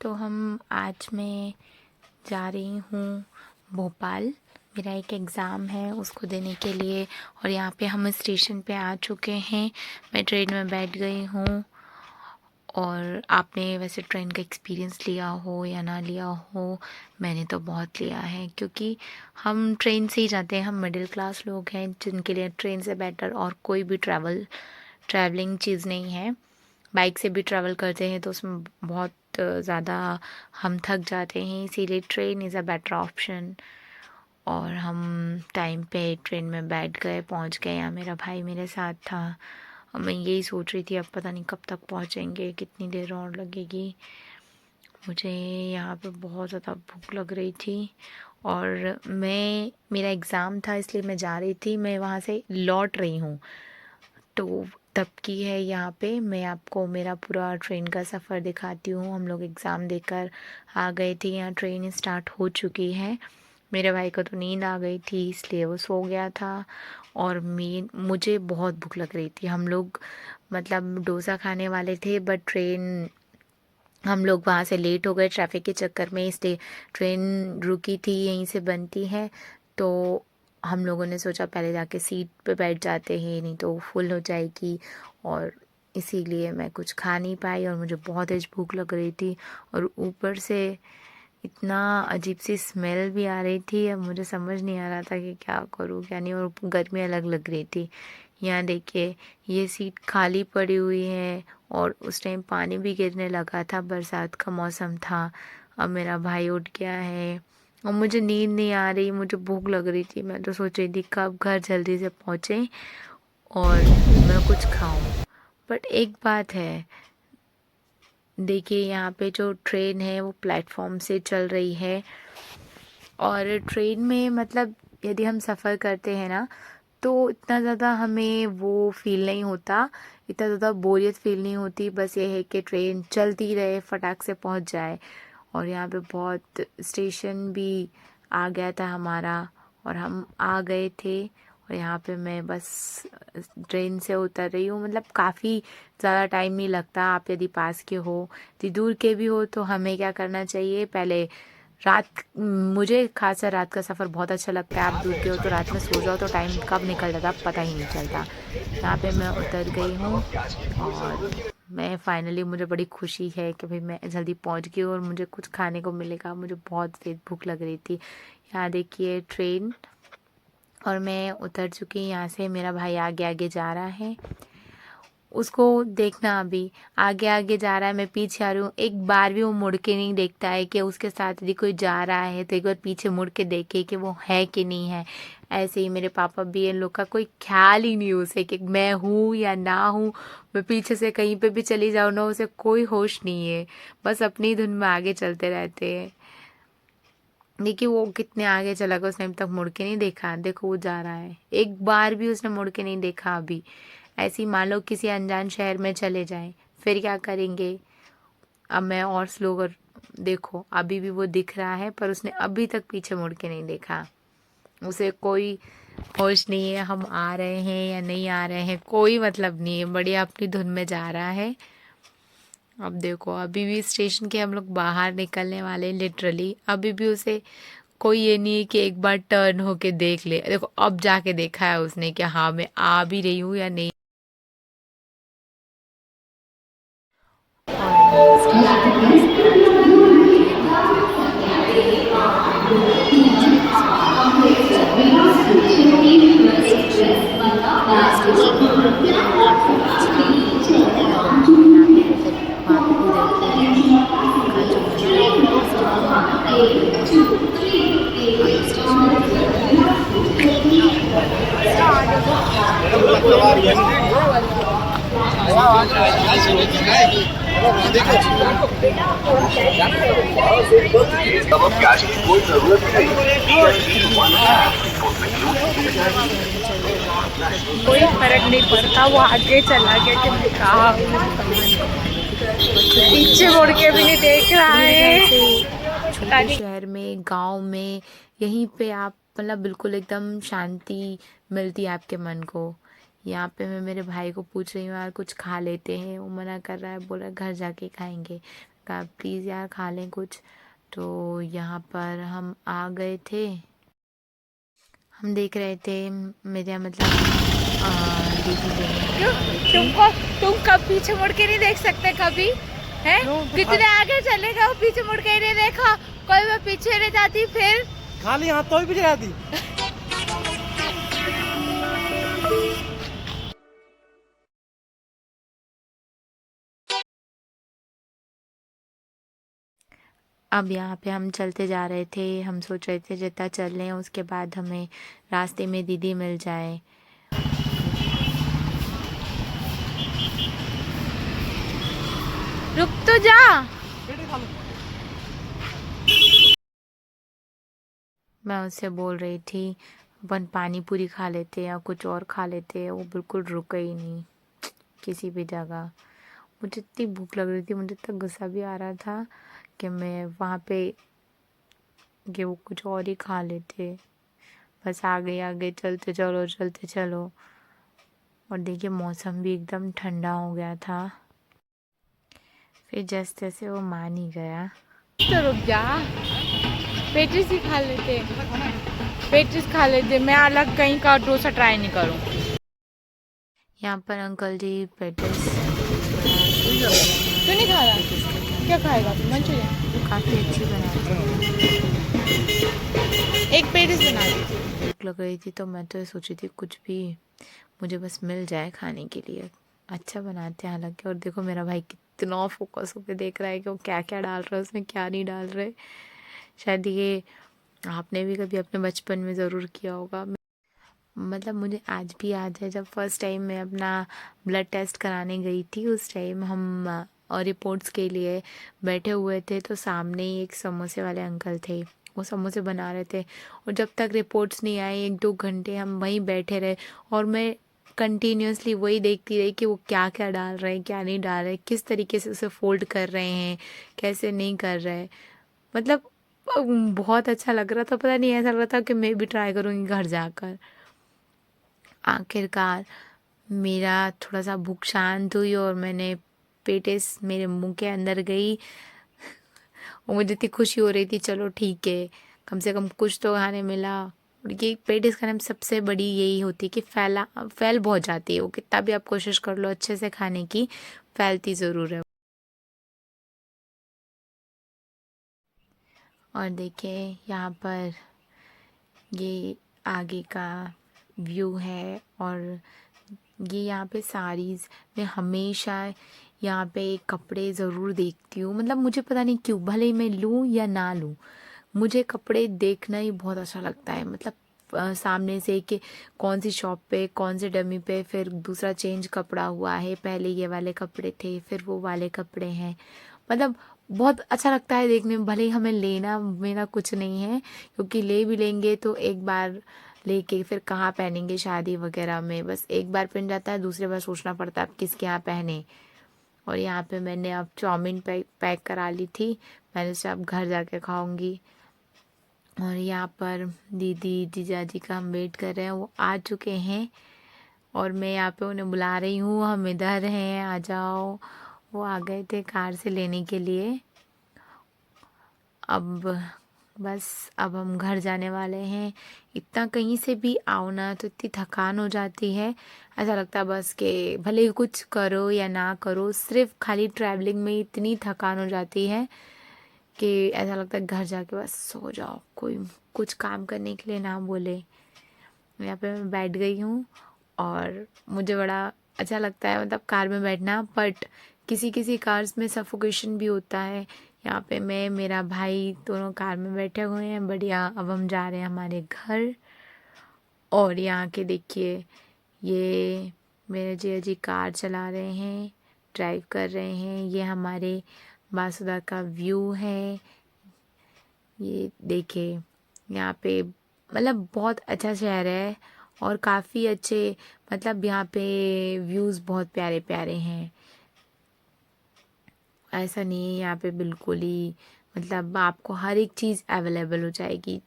तो आज मैं जा रही हूँ भोपाल। मेरा एक एग्ज़ाम है उसको देने के लिए, और यहाँ पे हम स्टेशन पे आ चुके हैं। मैं ट्रेन में बैठ गई हूँ। और आपने वैसे ट्रेन का एक्सपीरियंस लिया हो या ना लिया हो, मैंने तो बहुत लिया है, क्योंकि हम ट्रेन से ही जाते हैं। हम मिडिल क्लास लोग हैं जिनके लिए ट्रेन से बेटर और कोई भी ट्रैवलिंग चीज़ नहीं है। बाइक से भी ट्रैवल करते हैं तो उसमें बहुत ज़्यादा हम थक जाते हैं, इसीलिए train is a better option. और हम टाइम पे ट्रेन में बैठ गए, पहुंच गए। यहाँ मेरा भाई मेरे साथ था। और मैं यही सोच रही थी अब पता नहीं कब तक पहुंचेंगे, कितनी देर और लगेगी। मुझे यहाँ पे बहुत ज़्यादा भूख लग रही थी, और मेरा एग्ज़ाम था इसलिए मैं जा रही थी। मैं वहाँ से लौट रही हूँ, तो तब की है यहाँ पे। मैं आपको मेरा पूरा ट्रेन का सफ़र दिखाती हूँ। हम लोग एग्ज़ाम देकर आ गए थे, यहाँ ट्रेन स्टार्ट हो चुकी है। मेरे भाई को तो नींद आ गई थी इसलिए वो सो गया था, और मुझे बहुत भूख लग रही थी। हम लोग मतलब डोसा खाने वाले थे, बट हम लोग वहाँ से लेट हो गए ट्रैफिक के चक्कर में, इसलिए ट्रेन रुकी थी, यहीं से बनती है। तो हम लोगों ने सोचा पहले जाके सीट पे बैठ जाते हैं, नहीं तो फुल हो जाएगी। और इसीलिए मैं कुछ खा नहीं पाई, और मुझे बहुत तेज भूख लग रही थी। और ऊपर से इतना अजीब सी स्मेल भी आ रही थी। अब मुझे समझ नहीं आ रहा था कि क्या करूँ क्या नहीं, और गर्मी अलग लग रही थी। यहाँ देखिए, ये सीट खाली पड़ी हुई है, और उस टाइम पानी भी गिरने लगा था, बरसात का मौसम था। अब मेरा भाई उठ गया है, और मुझे नींद नहीं आ रही, मुझे भूख लग रही थी। मैं तो सोच रही थी कब घर जल्दी से पहुँचे और मैं कुछ खाऊं। बट एक बात है, देखिए यहाँ पे जो ट्रेन है वो प्लेटफॉर्म से चल रही है। और ट्रेन में मतलब यदि हम सफ़र करते हैं ना, तो इतना ज़्यादा हमें वो फील नहीं होता, इतना ज़्यादा बोरियत फील नहीं होती। बस ये है कि ट्रेन चलती रहे, फटाक से पहुंच जाए। और यहाँ पे बहुत स्टेशन भी आ गया था हमारा, और हम आ गए थे। और यहाँ पे मैं बस ट्रेन से उतर रही हूँ। मतलब काफ़ी ज़्यादा टाइम नहीं लगता। आप यदि पास के हो, यदि दूर के भी हो, तो हमें क्या करना चाहिए, पहले मुझे खासा रात का सफ़र बहुत अच्छा लगता है। आप दूर के हो तो रात में सो जाओ तो टाइम कब निकल जाता पता ही नहीं चलता। यहाँ पे मैं उतर गई हूँ, और मैं फाइनली, मुझे बड़ी खुशी है कि भाई मैं जल्दी पहुँच गई हूँ और मुझे कुछ खाने को मिलेगा। मुझे बहुत तेज़ भूख लग रही थी। यहाँ देखिए ट्रेन, और मैं उतर चुकी हूँ यहाँ से। मेरा भाई आगे आगे जा रहा है, उसको देखना, अभी आगे आगे जा रहा है, मैं पीछे आ रही हूँ। एक बार भी वो मुड़ के नहीं देखता है कि उसके साथ यदि कोई जा रहा है तो एक बार पीछे मुड़ के देखे कि वो है कि नहीं है। ऐसे ही मेरे पापा भी, इन लोग का कोई ख्याल ही नहीं उसे कि मैं हूँ या ना हूँ। मैं पीछे से कहीं पे भी चली जाऊँ ना, उसे कोई होश नहीं है। बस अपनी धुन में आगे चलते रहते हैं। देखिए वो कितने आगे चला गया, उसने अभी तक मुड़ के नहीं देखा। देखो वो जा रहा है, एक बार भी उसने मुड़ के नहीं देखा अभी। ऐसे ही मान लो किसी अनजान शहर में चले जाएं, फिर क्या करेंगे। अब मैं और स्लो कर, देखो अभी भी वो दिख रहा है, पर उसने अभी तक पीछे मुड़ के नहीं देखा। उसे कोई होश नहीं है हम आ रहे हैं या नहीं आ रहे हैं, कोई मतलब नहीं है, बढ़िया अपनी धुन में जा रहा है। अब देखो अभी भी स्टेशन के हम लोग बाहर निकलने वाले, लिटरली अभी भी उसे कोई ये नहीं है कि एक बार टर्न होके देख ले। देखो अब जाके देखा है उसने कि हाँ मैं आ भी रही हूँ या नहीं। और मैं स्टेशन के पास में आ चुकी हूँ, और ये देखिए यहीं पे हम खड़े थे थोड़ी सी देर, जब स्टेशन पूरा स्टेशन बंद हो गया था, काफ़ी अच्छा लग रहा था यहाँ पे। फिर वहाँ पे उदयपुर का जो मंदिर है उसके बाहर मैं खड़ी हुई हूँ। अब स्टेशन के अंदर मुझे स्टेशन के बाहर आज भी अब कैश की कोई जरूरत ही कोई फर्क नहीं पड़ता, वो आगे चला गया कि मैं कहा हूँ, मुझे समझ नहीं आ रही थी। पीछे मुड़ के भी नहीं देख रहा मेरे ख्याल है, से पता छोटे नहीं। शहर में, गांव में, यहीं पे आप मतलब बिल्कुल एकदम शांति मिलती है आपके मन को। यहाँ पे मैं मेरे भाई को पूछ रही हूँ यार कुछ खा लेते हैं, वो मना कर रहा है, बोल रहा है घर जाके खाएंगे। कहा प्लीज़ यार खा लें कुछ। तो यहाँ पर हम आ गए थे। हम देख रहे थे मेरे मतलब दीदी लेने क्यों? आने वाली थी। तुम कब पीछे मुड़ के नहीं देख सकते कभी? हैं? कितने आगे चले गए, पीछे मुड़ के नहीं देखा। कोई मैं पीछे नहीं जाती फिर खाली हाथ तो भी पीछे जाती। अब यहाँ पे हम चलते जा रहे थे। हम सोच रहे थे जितना चल लें उसके बाद हमें रास्ते में दीदी मिल जाए। रुक तो जा। मैं उससे बोल रही थी अपन पानी पूरी खा लेते या कुछ और खा लेते। वो बिल्कुल रुका ही नहीं किसी भी जगह। मुझे इतनी भूख लग रही थी, मुझे इतना गुस्सा भी आ रहा था कि मैं वहाँ पे कि वो कुछ और ही खा लेते। बस आगे आगे चलते चलो चलते चलो। और देखिए मौसम भी एकदम ठंडा हो गया था। फिर जैसे तैसे वो मान ही गया। तो रुक जा, पेटिस ही खा लेते। पेटिस खा लेते, मैं अलग कहीं का डोसा ट्राई नहीं करूँ। यहाँ पर अंकल जी पेटिस तू नहीं खा रहा? क्या खाएगा तू? मंचूरियन काफ़ी अच्छी बनाते हैं। एक पेटिस बना दीजिए। भूख लग रही थी तो मैं तो सोची थी कुछ भी मुझे बस मिल जाए खाने के लिए। अच्छा बनाते हैं हालांकि। और देखो मेरा भाई कितना फोकस होकर देख रहा है कि वो क्या क्या डाल रहा है उसमें, क्या नहीं डाल रहे। शायद ये आपने भी कभी अपने बचपन में ज़रूर किया होगा। मतलब मुझे आज भी याद है जब फर्स्ट टाइम मैं अपना ब्लड टेस्ट कराने गई थी। उस टाइम हम और रिपोर्ट्स के लिए बैठे हुए थे तो सामने ही एक समोसे वाले अंकल थे। वो समोसे बना रहे थे और जब तक रिपोर्ट्स नहीं आए 1-2 घंटे हम वहीं बैठे रहे। और मैं कंटिन्यूसली वही देखती रही कि वो क्या क्या डाल रहे हैं, क्या नहीं डाल रहे, किस तरीके से उसे फोल्ड कर रहे हैं, कैसे नहीं कर रहे। मतलब बहुत अच्छा लग रहा था। पता नहीं ऐसा लग रहा था कि मैं भी ट्राई करूँगी घर जाकर। आखिरकार मेरा थोड़ा सा भूख शांत हुई और मैंने पेटिस मेरे मुंह के अंदर गई। और मुझे इतनी खुशी हो रही थी, चलो ठीक है कम से कम कुछ तो खाने मिला। और ये पेटिस खाने में सबसे बड़ी यही होती है कि फैल बहुत जाती है। वो कितना भी आप कोशिश कर लो अच्छे से खाने की, फैलती ज़रूर है। और देखिए यहाँ पर ये आगे का व्यू है। और ये यहाँ पे साड़ीज़ मैं हमेशा यहाँ पे कपड़े ज़रूर देखती हूँ। मतलब मुझे पता नहीं क्यों, भले ही मैं लूँ या ना लूँ, मुझे कपड़े देखना ही बहुत अच्छा लगता है। मतलब सामने से कि कौन सी शॉप पे कौन से डमी पे फिर दूसरा चेंज कपड़ा हुआ है, पहले ये वाले कपड़े थे फिर वो वाले कपड़े हैं। मतलब बहुत अच्छा लगता है देखने में। भले ही हमें लेना मेरा कुछ नहीं है क्योंकि ले भी लेंगे तो एक बार लेके फिर कहाँ पहनेंगे शादी वगैरह में। बस एक बार पहन जाता है, दूसरे बार सोचना पड़ता है अब किसके यहाँ पहने। और यहाँ पे मैंने अब चाउमीन पैक करा ली थी। मैंने सोचा अब घर जाके खाऊंगी। और यहाँ पर दीदी जीजाजी का हम वेट कर रहे हैं, वो आ चुके हैं। और मैं यहाँ पे उन्हें बुला रही हूँ, हम इधर हैं आ जाओ। वो आ गए थे कार से लेने के लिए। अब बस अब हम घर जाने वाले हैं। इतना कहीं से भी आओ ना तो इतनी थकान हो जाती है। ऐसा लगता है बस कि भले ही कुछ करो या ना करो, सिर्फ खाली ट्रैवलिंग में इतनी थकान हो जाती है कि ऐसा लगता है घर जाके बस सो जाओ, कोई कुछ काम करने के लिए ना बोले। यहाँ पे मैं बैठ गई हूँ और मुझे बड़ा अच्छा लगता है मतलब कार में बैठना। बट किसी किसी कार्स में सफोकेशन भी होता है। यहाँ पे मैं मेरा भाई दोनों कार में बैठे हुए हैं बढ़िया। अब हम जा रहे हैं हमारे घर। और यहाँ के देखिए ये मेरे जिया जी कार चला रहे हैं, ड्राइव कर रहे हैं। ये हमारे बासुदा का व्यू है। ये देखिए यहाँ पे मतलब बहुत अच्छा शहर है और काफ़ी अच्छे मतलब यहाँ पे व्यूज़ बहुत प्यारे प्यारे हैं। ऐसा नहीं है यहाँ पे बिल्कुल ही मतलब आपको हर एक चीज़ अवेलेबल हो जाएगी।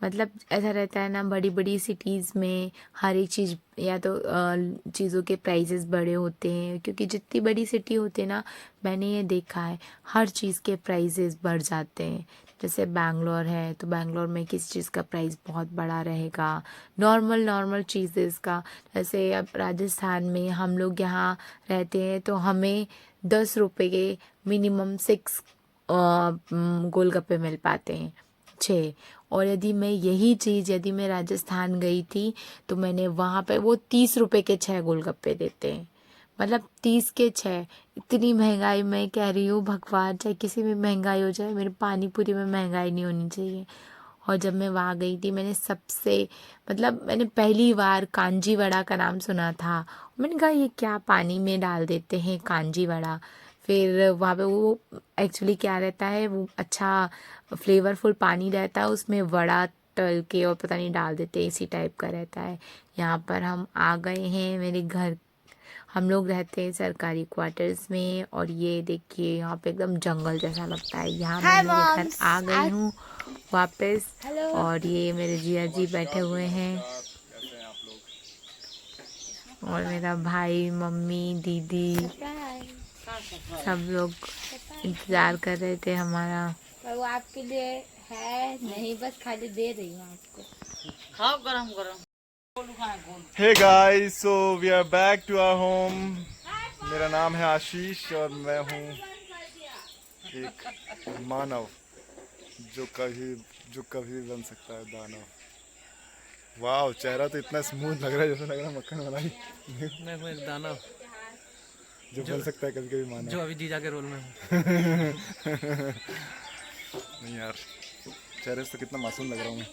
मतलब ऐसा रहता है ना, बड़ी बड़ी सिटीज़ में हर एक चीज़ या तो चीज़ों के प्राइसेस बड़े होते हैं, क्योंकि जितनी बड़ी सिटी होती है ना, मैंने ये देखा है हर चीज़ के प्राइसेस बढ़ जाते हैं। जैसे बैंगलोर है तो बैंगलोर में किस चीज़ का प्राइस बहुत बड़ा रहेगा, नॉर्मल नॉर्मल चीज़ेस का। जैसे अब राजस्थान में हम लोग यहाँ रहते हैं तो हमें 10 रुपए के मिनिमम 6 गोलगप्पे मिल पाते हैं, 6। और यदि मैं यही चीज़ यदि मैं राजस्थान गई थी तो मैंने वहाँ पे वो 30 रुपए के 6 गोलगप्पे देते हैं, मतलब 30 के 6। इतनी महंगाई, मैं कह रही हूँ भगवान, चाहे किसी में महंगाई हो जाए, मेरे पानी पूरी में महंगाई नहीं होनी चाहिए। और जब मैं वहाँ गई थी मैंने मैंने पहली बार कांजी वड़ा का नाम सुना था। मैंने कहा ये क्या पानी में डाल देते हैं कांजी वड़ा। फिर वहाँ पे वो एक्चुअली क्या रहता है, वो अच्छा फ्लेवरफुल पानी रहता है, उसमें वड़ा तल के और पता नहीं डाल देते, इसी टाइप का रहता है। यहाँ पर हम आ गए हैं मेरे घर, हम लोग रहते हैं सरकारी क्वार्टर्स में, और ये देखिए यहाँ पे एकदम जंगल जैसा लगता है। यहाँ मैं मेरे घर आ गई हूँ वापस, और ये मेरे जिया जी बैठे हुए हैं, और मेरा भाई, मम्मी, दीदी, सब लोग इंतज़ार कर रहे थे हमारा। पर वो आपके लिए है नहीं, बस खाली दे रही हूँ आपको। खाओ गरम गरम। Hey guys, so we are back to our home. मेरा नाम है आशीष और मैं हूँ एक मानव जो कभी बन सकता है दानव। वाह, चेहरा तो इतना स्मूथ लग रहा है जैसे लग रहा है मक्खन मलाई। मैं हूँ एक दानव जो बन सकता है कभी कभी मानव। जो अभी जीजा के रोल में हूँ। नहीं यार, चेहरे से तो कितना मासूम लग रहा हूँ मैं।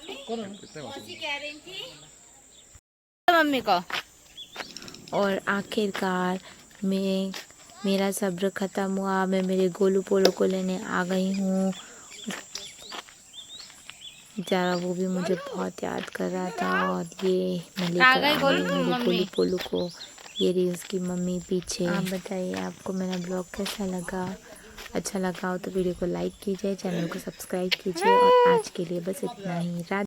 कितने मासूम। कह रही थी मम्मी को। और आखिरकार मेरा सब्र ख़त्म हुआ, मैं मेरे गोलू पोलो को लेने आ गई हूँ। बेचारा वो भी मुझे बहुत याद कर रहा था, और ये मैं लेकर आ गई मेरे गोलू पोलो को। ये रही उसकी मम्मी पीछे। आप बताइए आपको मेरा ब्लॉग कैसा लगा? अच्छा लगा हो तो वीडियो को लाइक कीजिए, चैनल को सब्सक्राइब कीजिए, और आज के लिए बस इतना ही।